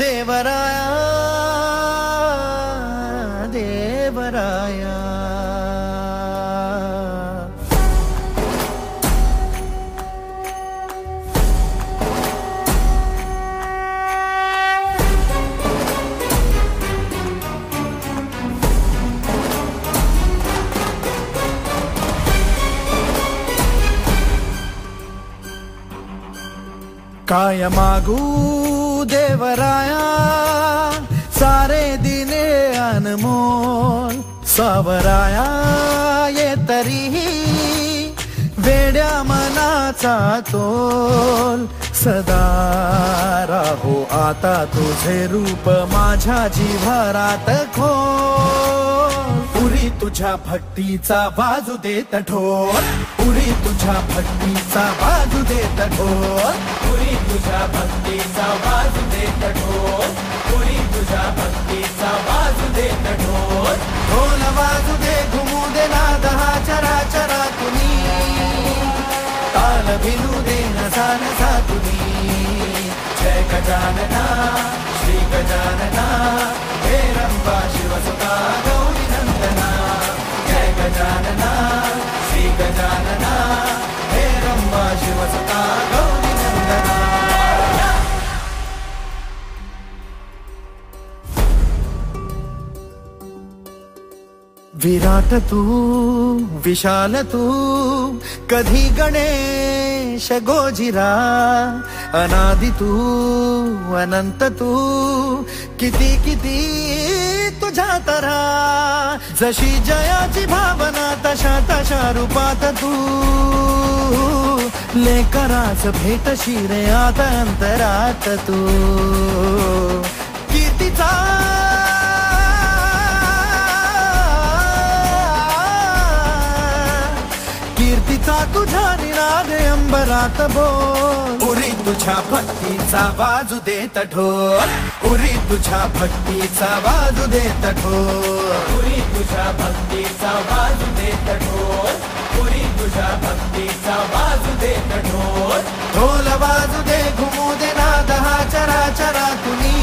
देवराया देवराया। काय मागू देवराया सारे दिने अनमोल सावराया ये तरीही वेड्या मनाचा तोल सदा राहो आता तुझे रूप माझ्या जिव्हारात खोल पुरी तुझ्या भक्तीचा बाजू देत ढोल पुरी तुझ्या भक्तीचा बाजू देत ढोल पुरी तुझ्या भक्तीचा बाजू देत ढोल पुरी तुझ्या भक्तीचा बाजू देत ढोल ढोल बाजू दे घुमू दे नाद हा चरा चरा तुम्ही ताल भिनू दे नसा नसा तुम्ही जय गजानना श्री गजानना हे रंबा शिवसुता गौरी नंदना जय गजानना श्री गजानना हे रंबा शिवसुता गौरी नंदना। विराट तू विशाल तू कधी गणेश गोजिरा अनादि तू अनंत तू किती किती तुझ्या तरा जशी जयाची भावना तशा तशा रूपात तू लेकरास भेटशी रे आता अंतरात तू कीर्तीचा तुझा निनाद अंबरात बोल पुरी तुझ्या भक्तीचा बाजू देत ढोल पुरी तुझ्या भक्तीचा बाजू देत ढोल पुरी तुझ्या भक्तीचा बाजू देत ढोल पुरी तुझ्या भक्तीचा बाजू देत ढोल ढोल बाजू दे घुमू दे नाद हा चरा चरा तुम्ही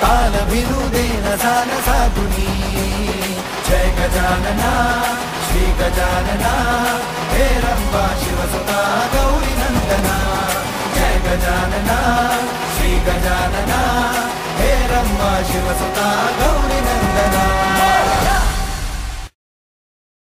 ताल भिनू दे नसा नसा तुम्ही जय गजानना श्री गजानना हे रंबा शिवसुता गौरी नंदना जय गजानना श्री गजानना हे रंबा शिवसुता